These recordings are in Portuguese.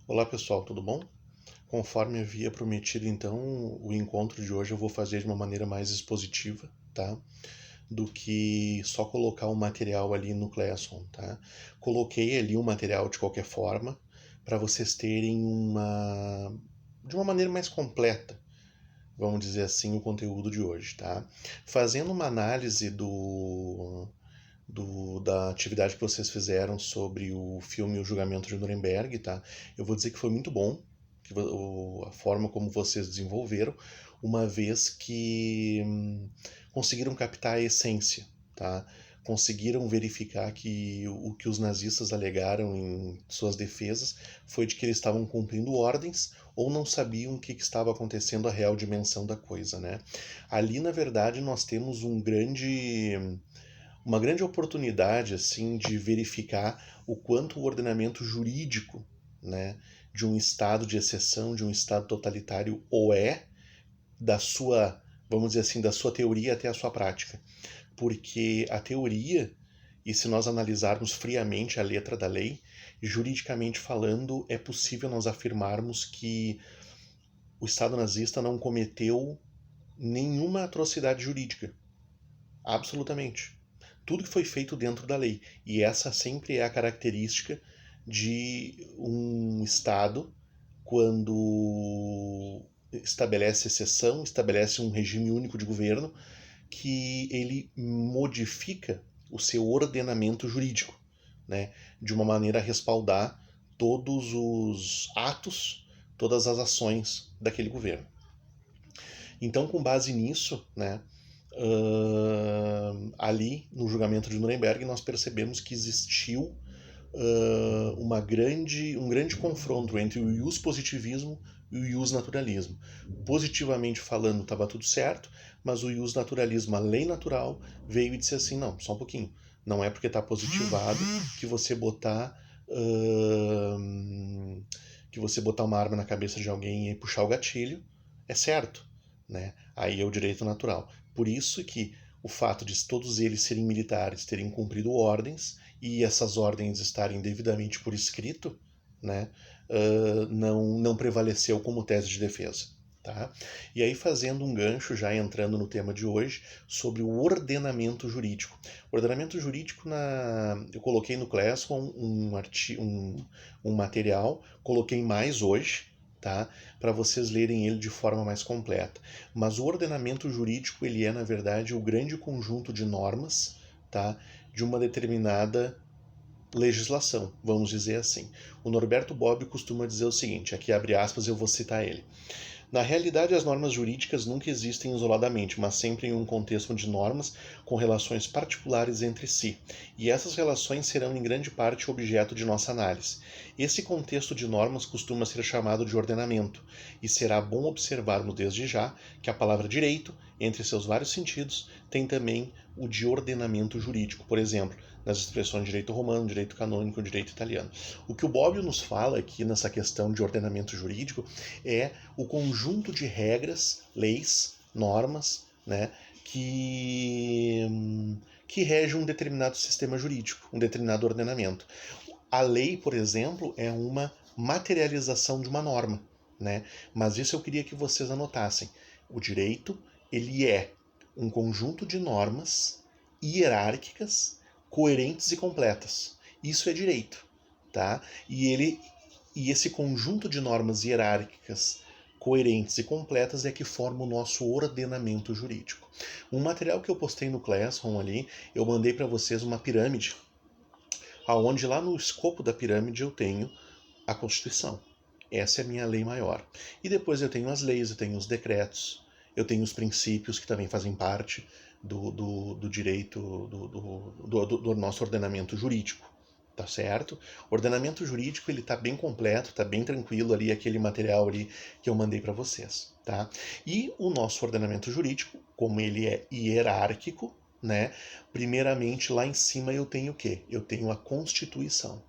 Olá pessoal, tudo bom? Conforme havia prometido, então, o encontro de hoje eu vou fazer de uma maneira mais expositiva, tá? Do que só colocar um material ali no Classroom, tá? Coloquei ali um material de qualquer forma para vocês terem de uma maneira mais completa, vamos dizer assim, o conteúdo de hoje, tá? Fazendo uma análise da atividade que vocês fizeram sobre o filme O Julgamento de Nuremberg, tá? Eu vou dizer que foi muito bom, a forma como vocês desenvolveram, uma vez que conseguiram captar a essência, tá? Conseguiram verificar que o que os nazistas alegaram em suas defesas foi de que eles estavam cumprindo ordens ou não sabiam o que estava acontecendo, a real dimensão da coisa, né? Ali, na verdade, nós temos uma grande oportunidade assim de verificar o quanto o ordenamento jurídico, né, de um estado de exceção, de um estado totalitário ou da sua, vamos dizer assim, da sua teoria até a sua prática. Porque a teoria, e se nós analisarmos friamente a letra da lei, juridicamente falando, é possível nós afirmarmos que o Estado nazista não cometeu nenhuma atrocidade jurídica. Absolutamente. Tudo que foi feito dentro da lei. E essa sempre é a característica de um Estado quando estabelece exceção, estabelece um regime único de governo, que ele modifica o seu ordenamento jurídico, né, de uma maneira a respaldar todos os atos, todas as ações daquele governo. Então, com base nisso, né, ali no julgamento de Nuremberg, nós percebemos que existiu um grande confronto entre o ius positivismo e o ius naturalismo. Positivamente falando, estava tudo certo, mas o ius naturalismo, a lei natural, veio e disse assim, não, só um pouquinho, não é porque está positivado que você botar uma arma na cabeça de alguém e puxar o gatilho é certo, né? Aí é o direito natural. Por isso que o fato de todos eles serem militares, terem cumprido ordens e essas ordens estarem devidamente por escrito, né, não prevaleceu como tese de defesa. Tá? E aí fazendo um gancho, já entrando no tema de hoje, sobre o ordenamento jurídico. O ordenamento jurídico, eu coloquei no Classroom um material, coloquei mais hoje, tá? Para vocês lerem ele de forma mais completa. Mas o ordenamento jurídico, ele é, na verdade, o grande conjunto de normas, tá? De uma determinada legislação, vamos dizer assim. O Norberto Bobbio costuma dizer o seguinte, aqui abre aspas, eu vou citar ele. Na realidade, as normas jurídicas nunca existem isoladamente, mas sempre em um contexto de normas com relações particulares entre si, e essas relações serão em grande parte objeto de nossa análise. Esse contexto de normas costuma ser chamado de ordenamento, e será bom observarmos desde já que a palavra direito, entre seus vários sentidos, tem também o de ordenamento jurídico, por exemplo, nas expressões de direito romano, direito canônico, direito italiano. O que o Bobbio nos fala aqui nessa questão de ordenamento jurídico é o conjunto de regras, leis, normas, né, que rege um determinado sistema jurídico, um determinado ordenamento. A lei, por exemplo, é uma materialização de uma norma, né? Mas isso eu queria que vocês anotassem. O direito, ele é um conjunto de normas hierárquicas, coerentes e completas. Isso é direito, tá? E esse conjunto de normas hierárquicas, coerentes e completas é que forma o nosso ordenamento jurídico. Um material que eu postei no Classroom ali, eu mandei para vocês uma pirâmide, aonde lá no escopo da pirâmide eu tenho a Constituição. Essa é a minha lei maior. E depois eu tenho as leis, eu tenho os decretos, eu tenho os princípios que também fazem parte do direito, do nosso ordenamento jurídico. Tá certo? O ordenamento jurídico ele tá bem completo, tá bem tranquilo ali, aquele material ali que eu mandei para vocês, tá? E o nosso ordenamento jurídico, como ele é hierárquico, né? Primeiramente lá em cima eu tenho o quê? Eu tenho a Constituição.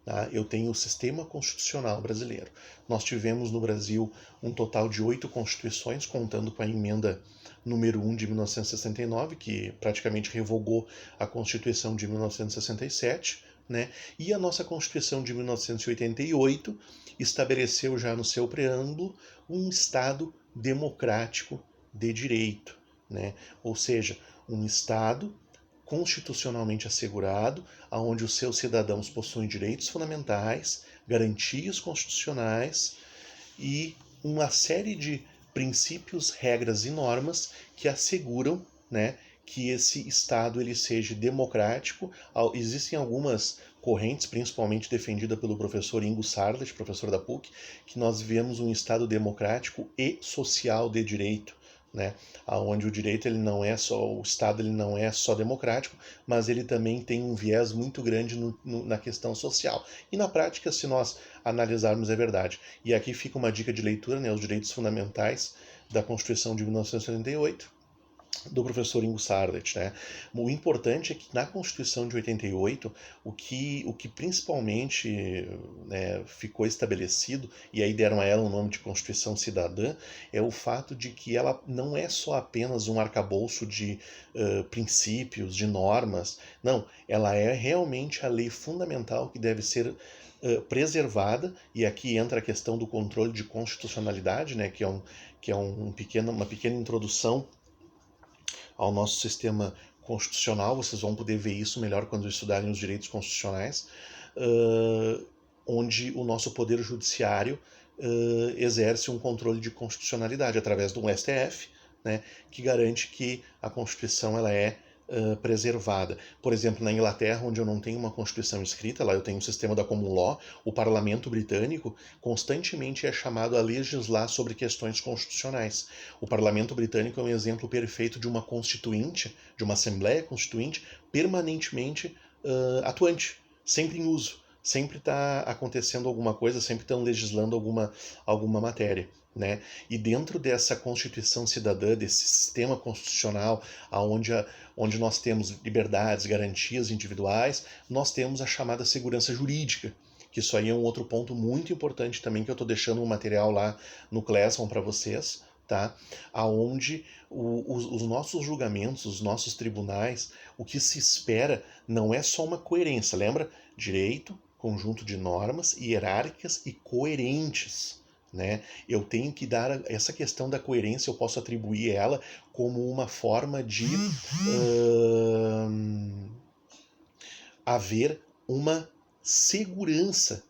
Tá? Eu tenho o sistema constitucional brasileiro. Nós tivemos no Brasil um total de 8 constituições, contando com a emenda número 1 de 1969, que praticamente revogou a Constituição de 1967, né? E a nossa Constituição de 1988 estabeleceu já no seu preâmbulo um Estado democrático de direito, né? Ou seja, um Estado constitucionalmente assegurado, onde os seus cidadãos possuem direitos fundamentais, garantias constitucionais e uma série de princípios, regras e normas que asseguram, né, que esse Estado ele seja democrático. Existem algumas correntes, principalmente defendida pelo professor Ingo Sarlet, professor da PUC, que nós vemos um Estado democrático e social de direito, né? Onde o direito ele não é só, o Estado ele não é só democrático, mas ele também tem um viés muito grande na questão social. E na prática, se nós analisarmos, é verdade. E aqui fica uma dica de leitura, né? Os direitos fundamentais da Constituição de 1988, do professor Ingo Sarlet, né? O importante é que na Constituição de 88, o que principalmente, né, ficou estabelecido, e aí deram a ela o nome de Constituição Cidadã, é o fato de que ela não é só apenas um arcabouço de princípios, de normas, não, ela é realmente a lei fundamental que deve ser preservada, e aqui entra a questão do controle de constitucionalidade, né, que é uma pequena introdução ao nosso sistema constitucional. Vocês vão poder ver isso melhor quando estudarem os direitos constitucionais, onde o nosso poder judiciário exerce um controle de constitucionalidade através do STF, né, que garante que a Constituição ela é preservada. Por exemplo, na Inglaterra, onde eu não tenho uma Constituição escrita, lá eu tenho um sistema da Common Law, o Parlamento Britânico constantemente é chamado a legislar sobre questões constitucionais. O Parlamento Britânico é um exemplo perfeito de uma constituinte, de uma Assembleia Constituinte permanentemente atuante, sempre em uso. Sempre está acontecendo alguma coisa, sempre estão legislando alguma matéria, né? E dentro dessa Constituição cidadã, desse sistema constitucional, onde nós temos liberdades, garantias individuais, nós temos a chamada segurança jurídica, que isso aí é um outro ponto muito importante também, que eu estou deixando um material lá no Classroom para vocês, tá? Aonde os nossos julgamentos, os nossos tribunais, o que se espera não é só uma coerência, lembra? Direito, conjunto de normas hierárquicas e coerentes, né? Eu tenho que dar essa questão da coerência, eu posso atribuir ela como uma forma de haver uma segurança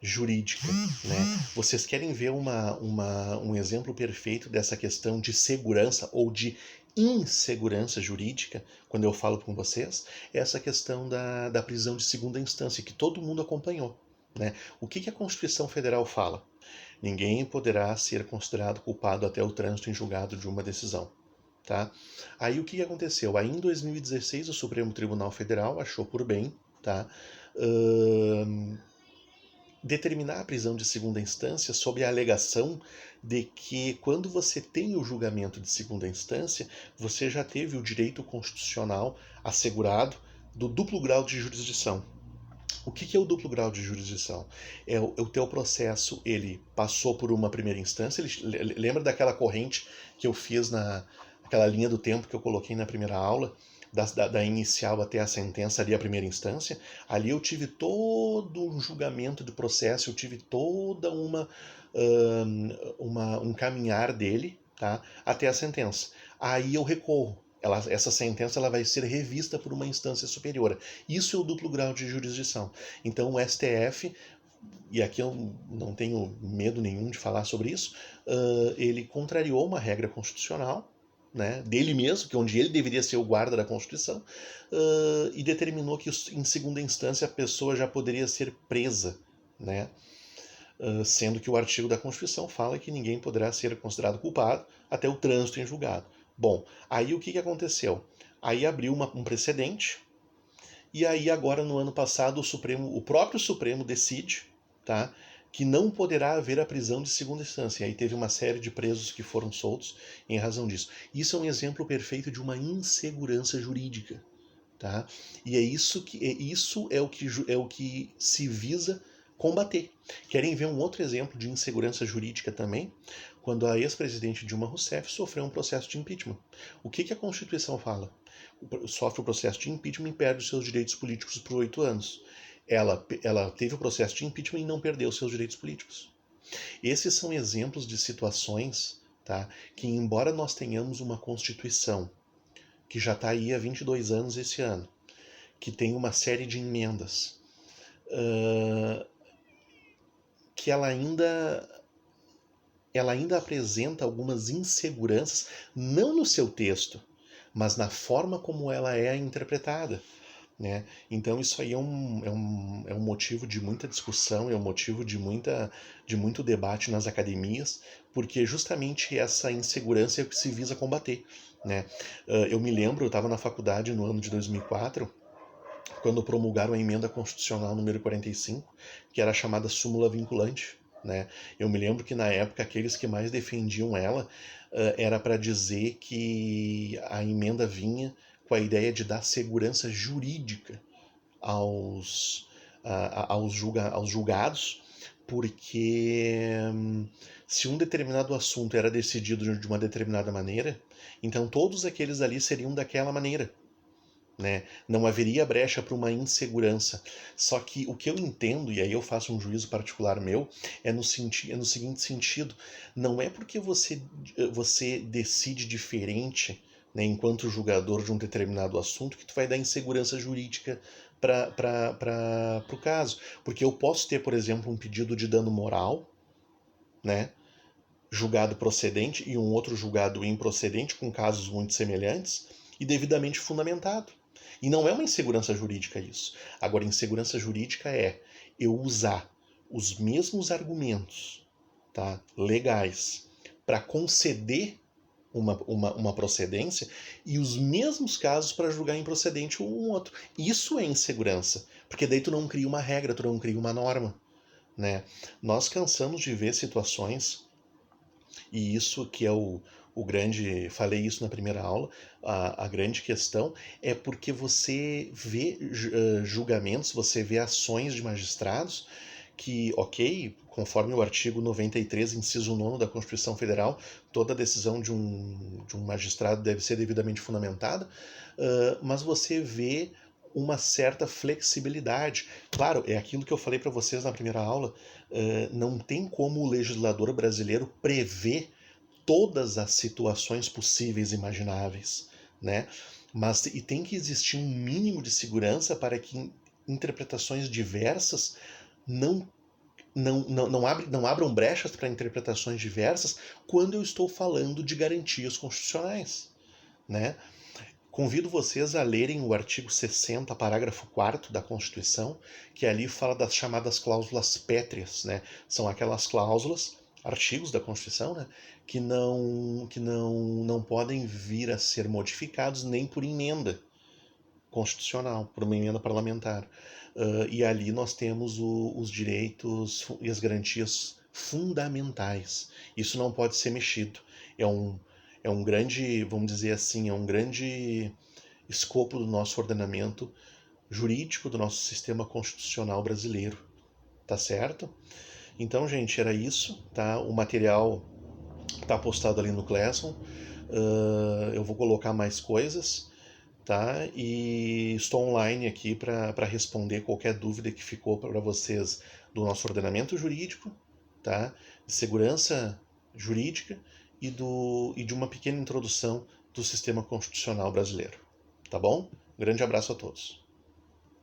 jurídica, né? Vocês querem ver um exemplo perfeito dessa questão de segurança ou de insegurança jurídica, quando eu falo com vocês, é essa questão da prisão de segunda instância, que todo mundo acompanhou, né? O que a Constituição Federal fala? Ninguém poderá ser considerado culpado até o trânsito em julgado de uma decisão. Tá? Aí o que aconteceu? Aí em 2016 o Supremo Tribunal Federal achou por bem, tá, determinar a prisão de segunda instância sob a alegação de que quando você tem o julgamento de segunda instância, você já teve o direito constitucional assegurado do duplo grau de jurisdição. O que é o duplo grau de jurisdição? É o teu processo, ele passou por uma primeira instância, lembra daquela corrente que eu fiz aquela linha do tempo que eu coloquei na primeira aula, da inicial até a sentença ali, a primeira instância? Ali eu tive todo um julgamento de processo, eu tive toda um caminhar dele, tá, até a sentença. Aí eu recorro. Essa sentença ela vai ser revista por uma instância superior. Isso é o duplo grau de jurisdição. Então o STF, e aqui eu não tenho medo nenhum de falar sobre isso, ele contrariou uma regra constitucional, né, dele mesmo, que onde ele deveria ser o guarda da Constituição, e determinou que em segunda instância a pessoa já poderia ser presa, né, sendo que o artigo da Constituição fala que ninguém poderá ser considerado culpado até o trânsito em julgado. Bom, aí o que aconteceu? Aí abriu um precedente, e aí agora no ano passado o próprio Supremo decide, tá, que não poderá haver a prisão de segunda instância. E aí teve uma série de presos que foram soltos em razão disso. Isso é um exemplo perfeito de uma insegurança jurídica, tá? E isso é o que se visa combater. Querem ver um outro exemplo de insegurança jurídica também? Quando a ex-presidente Dilma Rousseff sofreu um processo de impeachment. O que a Constituição fala? Sofre o processo de impeachment e perde os seus direitos políticos por 8 anos. ela teve o processo de impeachment e não perdeu seus direitos políticos. Esses são exemplos de situações, tá, que embora nós tenhamos uma Constituição que já está aí há 22 anos esse ano, que tem uma série de emendas, que ela ainda apresenta algumas inseguranças, não no seu texto, mas na forma como ela é interpretada. Né? Então isso aí é um motivo de muita discussão, é um motivo de muito debate nas academias, porque justamente essa insegurança é o que se visa combater. Né? Eu me lembro, eu estava na faculdade no ano de 2004, quando promulgaram a emenda constitucional número 45, que era a chamada súmula vinculante. Né? Eu me lembro que na época aqueles que mais defendiam ela era para dizer que a emenda vinha com a ideia de dar segurança jurídica aos julgados, porque se um determinado assunto era decidido de uma determinada maneira, então todos aqueles ali seriam daquela maneira. Né? Não haveria brecha para uma insegurança. Só que o que eu entendo, e aí eu faço um juízo particular meu, é no seguinte sentido: não é porque você decide diferente, né, enquanto julgador de um determinado assunto, que tu vai dar insegurança jurídica para o caso. Porque eu posso ter, por exemplo, um pedido de dano moral, né, julgado procedente, e um outro julgado improcedente, com casos muito semelhantes, e devidamente fundamentado. E não é uma insegurança jurídica isso. Agora, insegurança jurídica é eu usar os mesmos argumentos, tá, legais para conceder uma procedência e os mesmos casos para julgar improcedente um outro. Isso é insegurança, porque daí tu não cria uma regra, tu não cria uma norma. Né? Nós cansamos de ver situações, e isso que é o grande, falei isso na primeira aula, a grande questão é porque você vê julgamentos, você vê ações de magistrados que, ok, conforme o artigo 93, inciso 9 da Constituição Federal, toda decisão de um magistrado deve ser devidamente fundamentada, mas você vê uma certa flexibilidade. Claro, é aquilo que eu falei para vocês na primeira aula, não tem como o legislador brasileiro prever todas as situações possíveis e imagináveis, né? Mas e tem que existir um mínimo de segurança para que interpretações diversas não abram brechas para interpretações diversas quando eu estou falando de garantias constitucionais, né? Convido vocês a lerem o artigo 60, parágrafo 4º da Constituição, que ali fala das chamadas cláusulas pétreas, né? São aquelas cláusulas, artigos da Constituição, né? Que não podem vir a ser modificados nem por emenda constitucional, por uma emenda parlamentar. E ali nós temos os direitos e as garantias fundamentais. Isso não pode ser mexido. É um grande, vamos dizer assim, é um grande escopo do nosso ordenamento jurídico, do nosso sistema constitucional brasileiro. Tá certo? Então, gente, era isso, tá? O material tá postado ali no Classroom. Eu vou colocar mais coisas, tá? E estou online aqui para responder qualquer dúvida que ficou para vocês do nosso ordenamento jurídico, tá? De segurança jurídica e de uma pequena introdução do sistema constitucional brasileiro. Tá bom? Um grande abraço a todos.